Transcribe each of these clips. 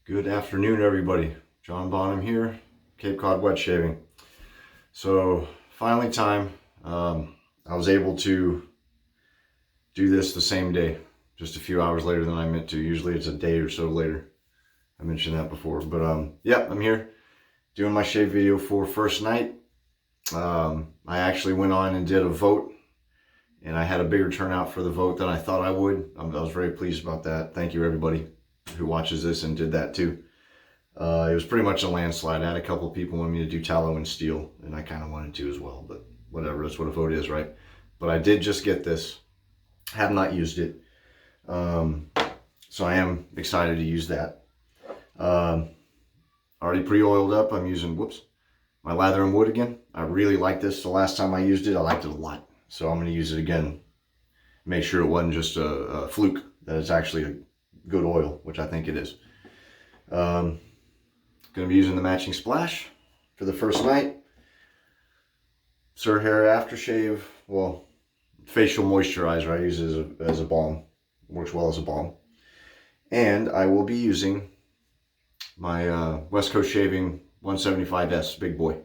Good afternoon, everybody. John Bonham here, Cape Cod Wet Shaving. So finally time. I was able to do this the same day, just a few hours later than I meant to. Usually it's a day or so later. I mentioned that before, but yeah, I'm here doing my shave video for first night. I actually went on and did a vote, and I had a bigger turnout for the vote than I thought I would. I was very pleased about that. Thank you, everybody who watches this and did that too. It was pretty much a landslide. I had a couple of people want me to do tallow and steel, and I kind of wanted to as well, but whatever, that's what a vote is, right? But I did just get this, have not used it, so I am excited to use that. Already pre-oiled up. I'm using, my lather and wood again. I really like this. The last time I used it, I liked it a lot, so I'm going to use it again. Make sure it wasn't just a fluke, that it's actually a good oil, which I think it is. Going to be using the matching splash for the first night. Sir Hair aftershave, well, facial moisturizer. I use it as a balm. Works well as a balm. And I will be using my West Coast Shaving 175S Big Boy.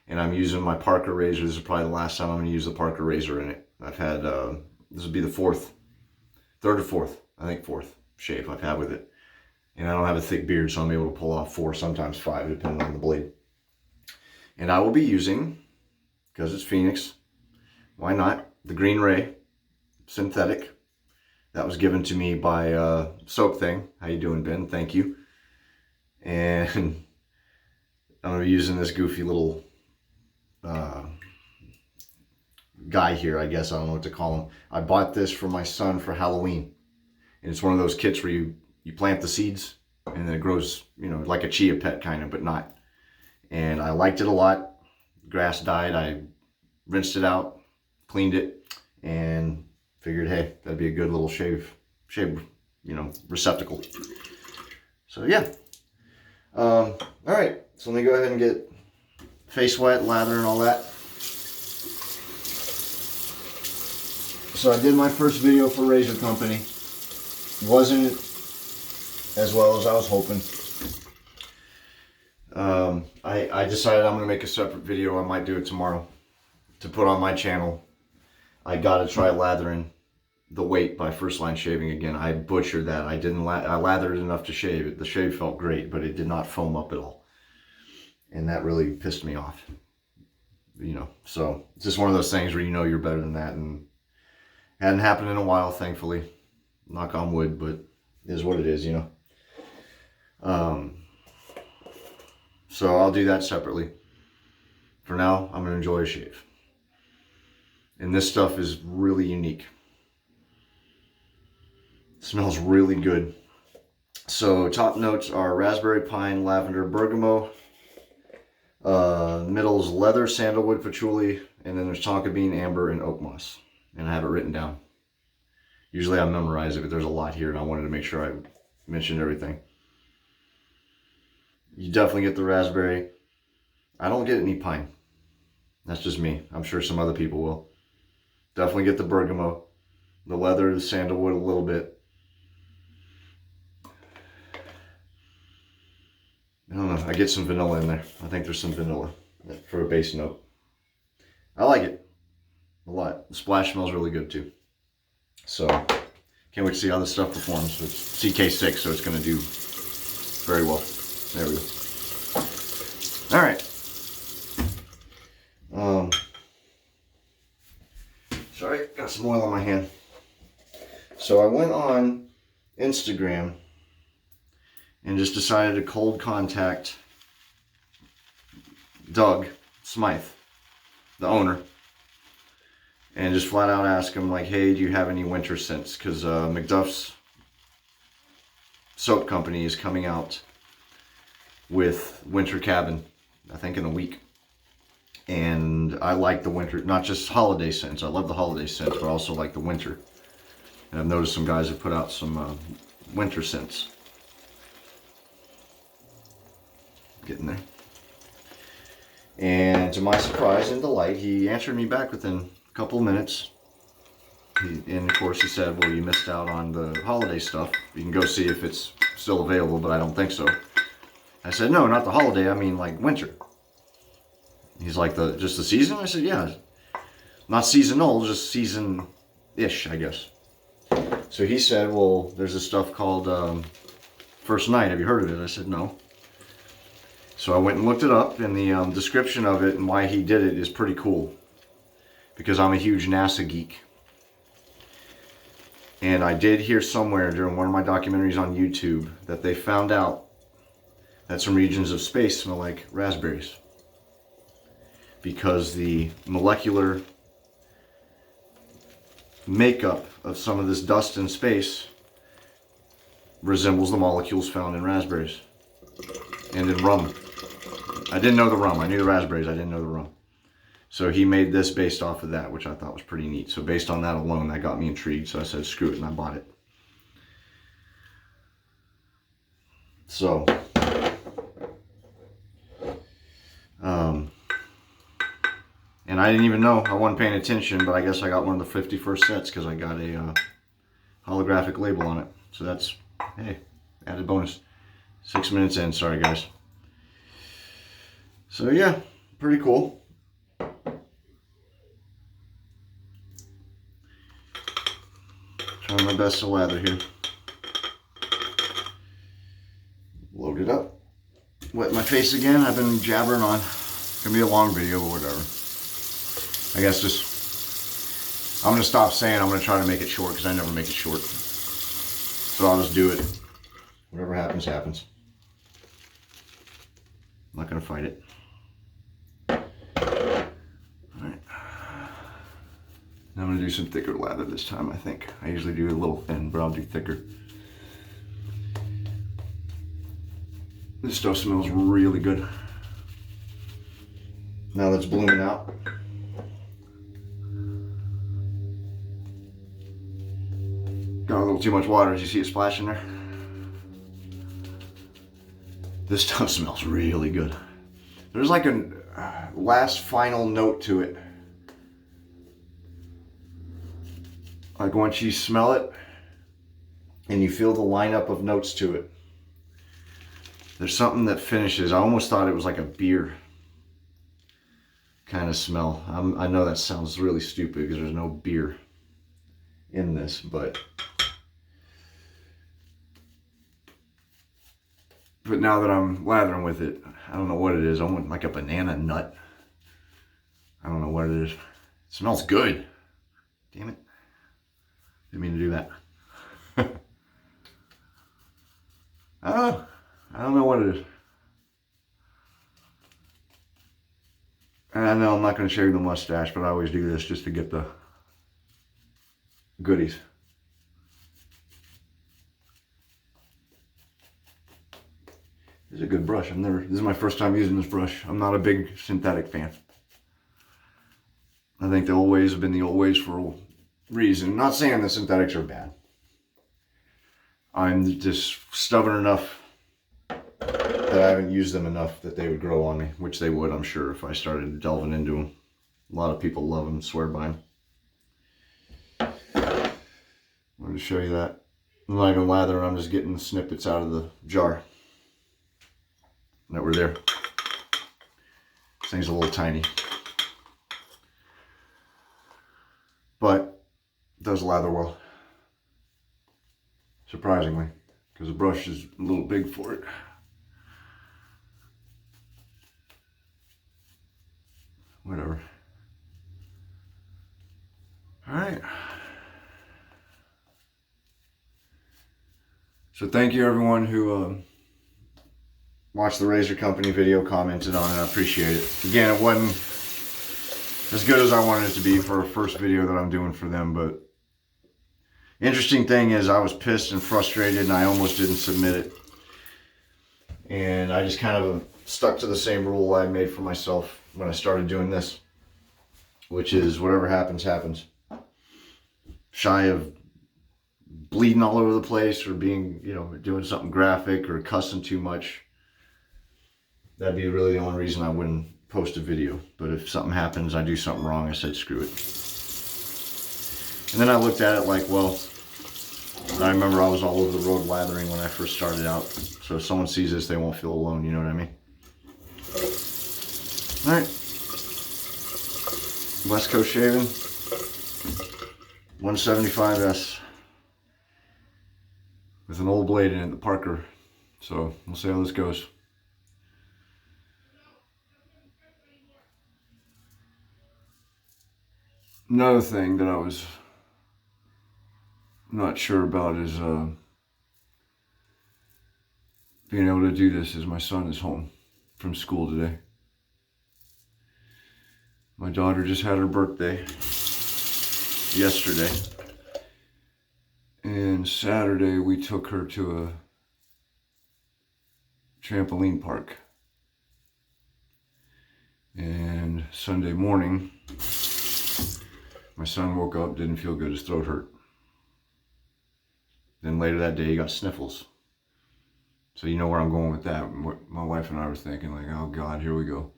And I'm using my Parker razor. This is probably the last time I'm going to use the Parker razor in it. I've had, this will be the third or fourth shave I've had with it. And I don't have a thick beard, so I'm able to pull off 4, sometimes 5, depending on the blade. And I will be using, because it's Phoenix, why not, the Green Ray synthetic. That was given to me by Soap Thing. How you doing, Ben? Thank you. And I'm going to be using this goofy little guy here, I guess. I don't know what to call him. I bought this for my son for Halloween. And it's one of those kits where you plant the seeds and then it grows, you know, like a chia pet kind of, but not. And I liked it a lot. Grass died. I rinsed it out, cleaned it, and figured, hey, that'd be a good little shave, you know, receptacle. So yeah. All right. So let me go ahead and get face wet, lather, and all that. So I did my first video for Razor Company. Wasn't as well as I was hoping. I decided I'm going to make a separate video. I might do it tomorrow to put on my channel. I got to try lathering the weight by First Line Shaving again. I butchered that. I lathered enough to shave it. The shave felt great, but it did not foam up at all. And that really pissed me off. You know, so it's just one of those things where you know you're better than that, and it hadn't happened in a while, thankfully. Knock on wood, but it is what it is, you know. So I'll do that separately. For now, I'm going to enjoy a shave. And this stuff is really unique. It smells really good. So top notes are raspberry, pine, lavender, bergamot. Middle is leather, sandalwood, patchouli. And then there's tonka bean, amber, and oak moss. And I have it written down. Usually I memorize it, but there's a lot here, and I wanted to make sure I mentioned everything. You definitely get the raspberry. I don't get any pine. That's just me. I'm sure some other people will. Definitely get the bergamot, the leather, the sandalwood a little bit. I don't know. I get some vanilla in there. I think there's some vanilla for a base note. I like it a lot. The splash smells really good too. So, can't wait to see how this stuff performs. It's CK6, so it's going to do very well. There we go. Alright. Sorry, got some oil on my hand. So I went on Instagram and just decided to cold contact Doug Smythe, the owner. And just flat out ask him, like, hey, do you have any winter scents? Because McDuff's soap company is coming out with Winter Cabin, I think in a week. And I like the winter, not just holiday scents. I love the holiday scents, but I also like the winter. And I've noticed some guys have put out some winter scents. Getting there. And to my surprise and delight, he answered me back within a couple of minutes. And of course he said, well, you missed out on the holiday stuff. You can go see if it's still available, but I don't think so. I said, no, not the holiday, I mean like winter. He's like, just the season? I said, yeah. Not seasonal, just season-ish, I guess. So he said, well, there's this stuff called First Night. Have you heard of it? I said, no. So I went and looked it up, and the description of it and why he did it is pretty cool. Because I'm a huge NASA geek. And I did hear somewhere during one of my documentaries on YouTube that they found out that some regions of space smell like raspberries. Because the molecular makeup of some of this dust in space resembles the molecules found in raspberries and in rum. I didn't know the rum. I knew the raspberries. I didn't know the rum. So he made this based off of that, which I thought was pretty neat. So based on that alone, that got me intrigued. So I said, screw it, and I bought it. So, and I didn't even know. I wasn't paying attention, but I guess I got one of the 51st sets because I got a holographic label on it. So that's, hey, added bonus. 6 minutes in, sorry guys. So yeah, pretty cool. Trying my best to lather here. Load it up. Wet my face again. I've been jabbering on. It's gonna be a long video, but whatever. I guess I'm gonna stop saying I'm gonna try to make it short because I never make it short. So I'll just do it. Whatever happens, happens. I'm not gonna fight it. Alright. Now I'm gonna do some thicker lather this time, I think. I usually do a little thin, but I'll do thicker. This stuff smells really good. Now that's blooming out. Got a little too much water. As you see it splashing there? This stuff smells really good. There's like a last final note to it. Like once you smell it and you feel the lineup of notes to it, there's something that finishes. I almost thought it was like a beer kind of smell. I know that sounds really stupid because there's no beer in this, but now that I'm lathering with it, I don't know what it is. I want like a banana nut. I don't know what it is. It smells good. Damn it. Didn't mean to do that. I don't know what it is. And I know I'm not going to shave the mustache, but I always do this just to get the goodies. This is a good brush. This is my first time using this brush. I'm not a big synthetic fan. I think the old ways have been the old ways for a reason. I'm not saying the synthetics are bad. I'm just stubborn enough that I haven't used them enough that they would grow on me, which they would, I'm sure, if I started delving into them. A lot of people love them, swear by them. I wanted to show you that. I'm not even lathering, I'm just getting the snippets out of the jar that were there. This thing's a little tiny, but it does lather well, surprisingly, because the brush is a little big for it. Whatever. All right. So thank you everyone who watched the Razor Company video, commented on it. I appreciate it. Again, it wasn't as good as I wanted it to be for a first video that I'm doing for them, but interesting thing is I was pissed and frustrated and I almost didn't submit it. And I just kind of stuck to the same rule I made for myself when I started doing this, which is whatever happens, happens. Shy of bleeding all over the place or being, you know, doing something graphic or cussing too much. That'd be really the only reason I wouldn't post a video. But if something happens, I do something wrong, I said screw it. And then I looked at it like, well, I remember I was all over the road lathering when I first started out. So if someone sees this, they won't feel alone, you know what I mean? All right. West Coast shaving, 175S with an old blade in it, the Parker. So we'll see how this goes. Another thing that I was not sure about is being able to do this as my son is home from school today. My daughter just had her birthday yesterday, and Saturday we took her to a trampoline park, and Sunday morning my son woke up, didn't feel good, his throat hurt. Then later that day he got sniffles. So you know where I'm going with that. My wife and I were thinking, like, oh God, here we go.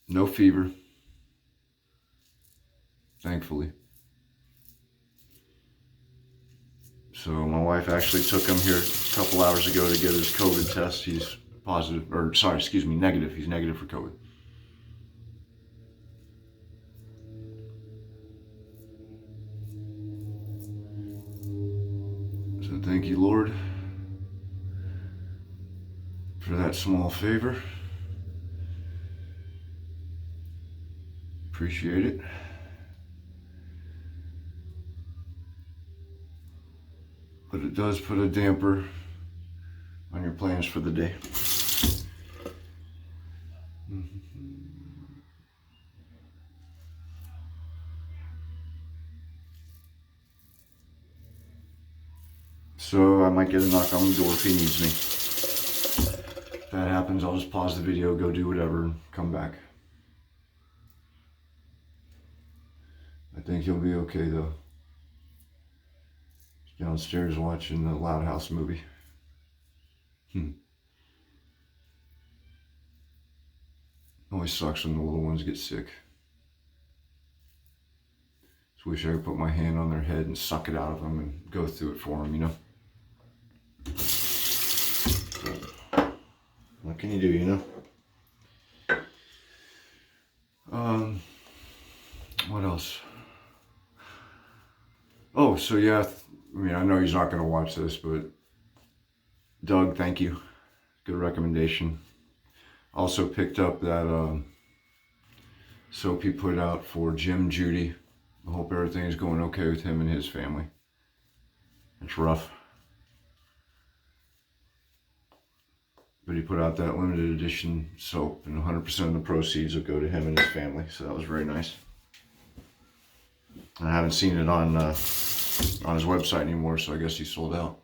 No fever, thankfully. So my wife actually took him here a couple hours ago to get his COVID test. He's positive, or sorry, excuse me, negative. He's negative for COVID. So thank you, Lord, for that small favor. Appreciate it. But it does put a damper on your plans for the day. So I might get a knock on the door if he needs me. If that happens, I'll just pause the video, go do whatever, and come back. I think he'll be okay though. He's downstairs watching the Loud House movie. Always sucks when the little ones get sick. Just wish I could put my hand on their head and suck it out of them and go through it for them, you know? What can you do, you know? What else? Oh, so yeah, I mean, I know he's not going to watch this, but Doug, thank you. Good recommendation. Also picked up that soap he put out for Jim Judy. I hope everything is going okay with him and his family. It's rough. But he put out that limited edition soap, and 100% of the proceeds will go to him and his family. So that was very nice. I haven't seen it on his website anymore, so I guess he sold out.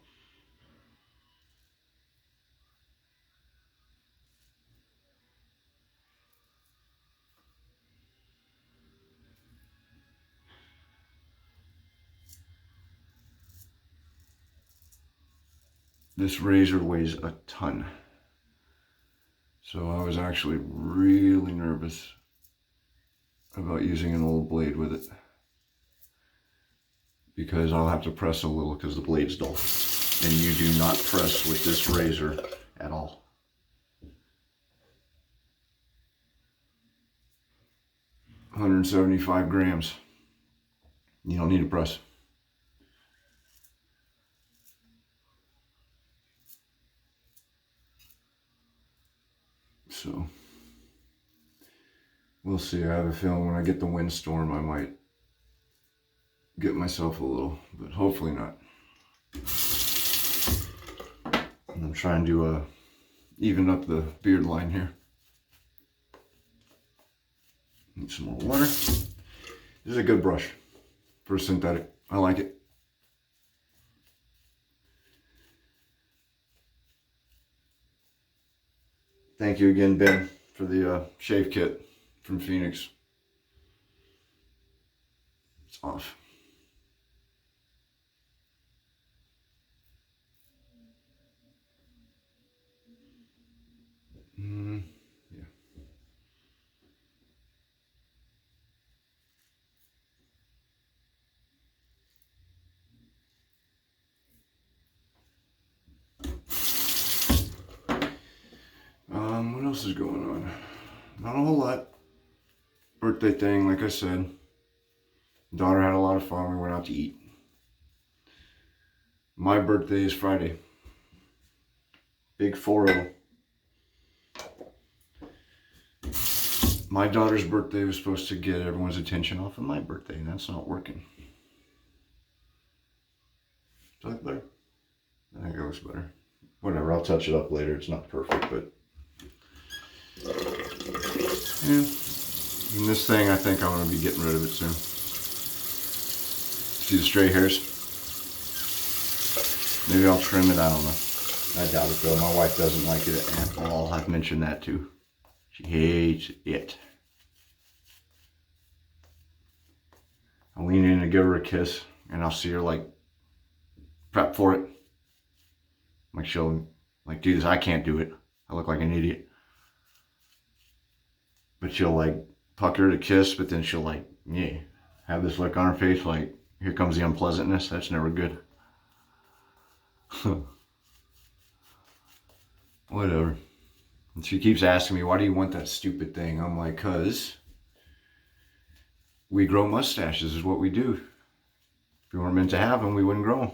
This razor weighs a ton. So I was actually really nervous about using an old blade with it, because I'll have to press a little because the blade's dull. And you do not press with this razor at all. $175 grams. You don't need to press. So we'll see. I have a feeling when I get the windstorm, I might get myself a little, but hopefully not. And I'm trying to even up the beard line here. Need some more water. This is a good brush for a synthetic. I like it. Thank you again, Ben, for the shave kit from Phoenix. It's off. Yeah. else is going on? Not a whole lot. Birthday thing, like I said. Daughter had a lot of fun. We went out to eat. My birthday is Friday. Big 4-0. My daughter's birthday was supposed to get everyone's attention off of my birthday, and that's not working. Does that look better? I think it looks better. Whatever, I'll touch it up later. It's not perfect, but yeah. And this thing, I think I'm going to be getting rid of it soon. See the stray hairs? Maybe I'll trim it, I don't know. I doubt it though. My wife doesn't like it at all. I've mentioned that too. She hates it. I'll lean in and give her a kiss, and I'll see her like prep for it. Like she'll like do this. I can't do it. I look like an idiot. But she'll like pucker to kiss, but then she'll like, yeah, have this look on her face like, here comes the unpleasantness. That's never good. Whatever. And she keeps asking me, why do you want that stupid thing? I'm like, cause we grow mustaches is what we do. If we weren't meant to have them, we wouldn't grow them.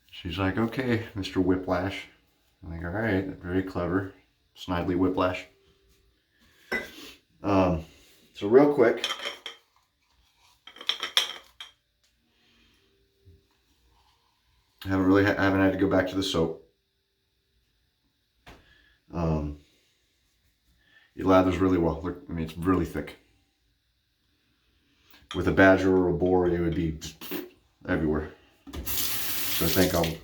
She's like, okay, Mr. Whiplash. I'm like, all right, very clever. Snidely Whiplash. So real quick, I haven't had to go back to the soap. It lathers really well. Look, I mean, it's really thick. With a badger or a boar, it would be everywhere. So I think I'll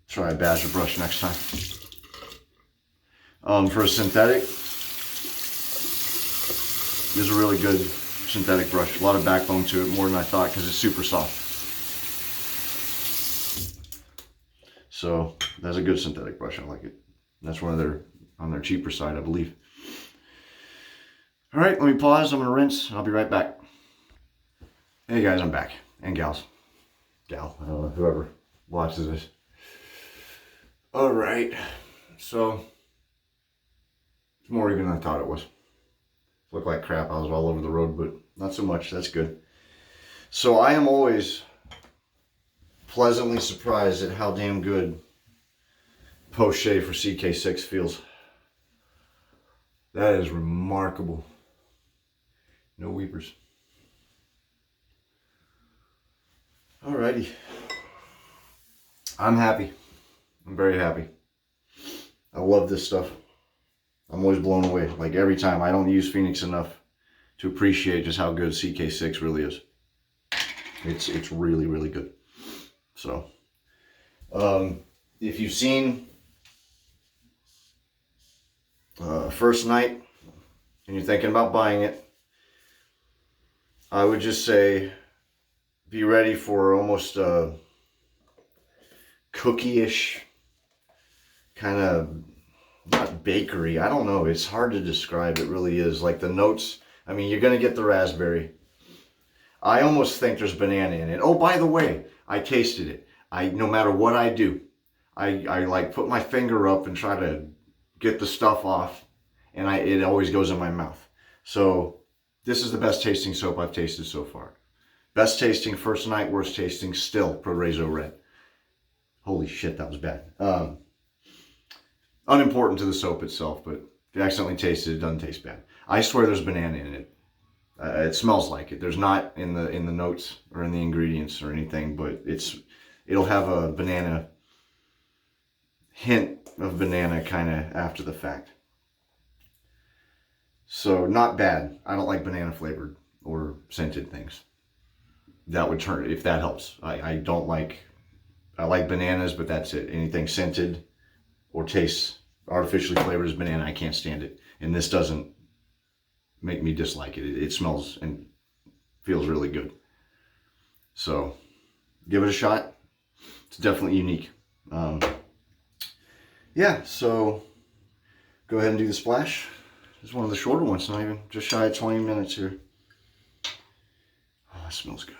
try a badger brush next time. For a synthetic, this is a really good synthetic brush. A lot of backbone to it, more than I thought, because it's super soft. So that's a good synthetic brush. I like it. That's one of their, on their cheaper side, I believe. All right, let me pause. I'm gonna rinse. I'll be right back. Hey guys, I'm back. And gals. Gal, I don't know, whoever watches this. All right, so it's more even than I thought it was. Looked like crap. I was all over the road, but not so much. That's good. So I am always pleasantly surprised at how damn good post shave for CK6 feels. That is remarkable. No weepers. Alrighty. I'm happy. I'm very happy. I love this stuff. I'm always blown away. Like every time. I don't use Phoenix enough to appreciate just how good CK6 really is. It's really, really good. So, if you've seen First Night and you're thinking about buying it, I would just say be ready for almost a cookie-ish kind of, not bakery, I don't know, it's hard to describe. It really is. Like the notes, I mean, you're going to get the raspberry. I almost think there's banana in it. Oh, by the way, I tasted it. No matter what I do, I like put my finger up and try to get the stuff off, and it always goes in my mouth. So this is the best tasting soap I've tasted so far. Best tasting First Night, worst tasting still Progreso Red. Holy shit, that was bad. Unimportant to the soap itself, but if you accidentally taste it, it doesn't taste bad. I swear there's banana in it. It smells like it. There's not in the notes or in the ingredients or anything, but it'll have a banana hint of banana kind of after the fact. So not bad. I don't like banana flavored or scented things. That would turn, if that helps. I like bananas, but that's it. Anything scented or tastes artificially flavored as banana, I can't stand it. And this doesn't make me dislike it. It smells and feels really good. So give it a shot. It's definitely unique. Yeah, so go ahead and do the splash. It's one of the shorter ones, not even just shy of 20 minutes here. Oh, it smells good.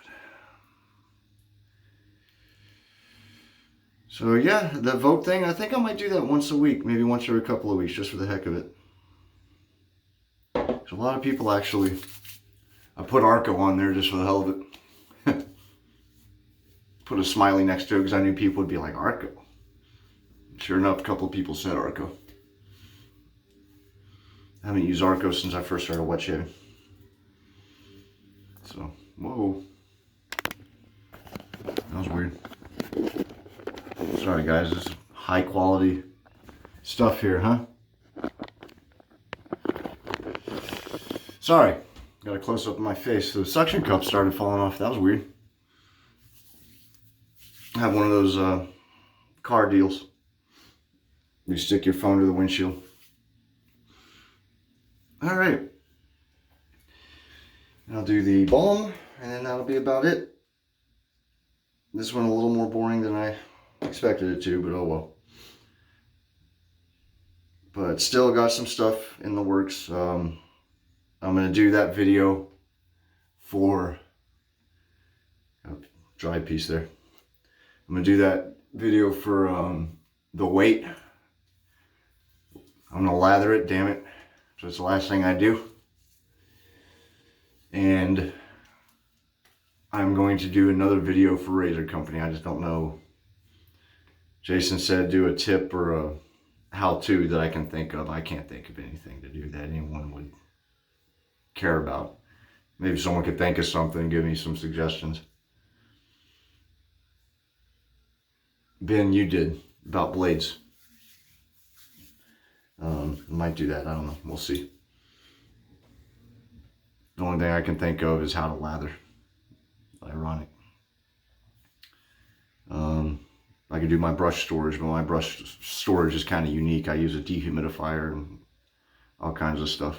So yeah, the vote thing, I think I might do that once a week, maybe once every couple of weeks, just for the heck of it. So a lot of people actually, I put Arco on there just for the hell of it. Put a smiley next to it because I knew people would be like, Arco. Sure enough, a couple of people said Arco. I haven't used Arco since I first started wet shaving. So, whoa. That was weird. Sorry guys, this is high quality stuff here, huh? Sorry, got a close up of my face. The suction cup started falling off. That was weird. I have one of those car deals. You stick your phone to the windshield. All right. I'll do the balm, and then that'll be about it. This one a little more boring than I expected it to, but oh well. But still got some stuff in the works. I'm going to do that video for a dry piece there. I'm going to do that video for the weight. I'm going to lather it, damn it. So it's the last thing I do. And I'm going to do another video for Razor Company. I just don't know. Jason said do a tip or a how-to that I can think of. I can't think of anything to do that anyone would care about. Maybe someone could think of something, give me some suggestions. Ben, you did about blades. Might do that. I don't know. We'll see. The only thing I can think of is how to lather. Ironic. I could do my brush storage, but my brush storage is kind of unique. I use a dehumidifier and all kinds of stuff.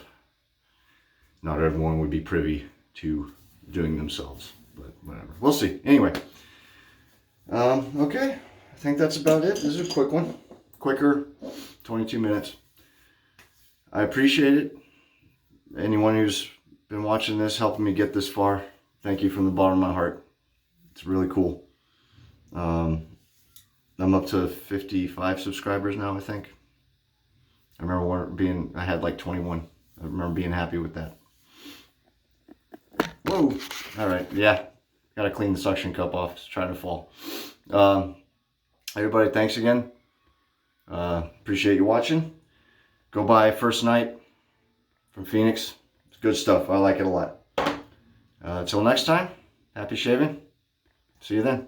Not everyone would be privy to doing themselves, but whatever. We'll see. Anyway. Okay. I think that's about it. This is a quick one. Quicker, 22 minutes. I appreciate it. Anyone who's been watching this, helping me get this far, thank you from the bottom of my heart. It's really cool. I'm up to 55 subscribers now, I think. I remember I had like 21. I remember being happy with that. Whoa. All right. Yeah. Got to clean the suction cup off. It's trying to fall. Everybody, thanks again. Appreciate you watching. Go buy First Night from Phoenix. It's good stuff. I like it a lot. Till next time, happy shaving. See you then.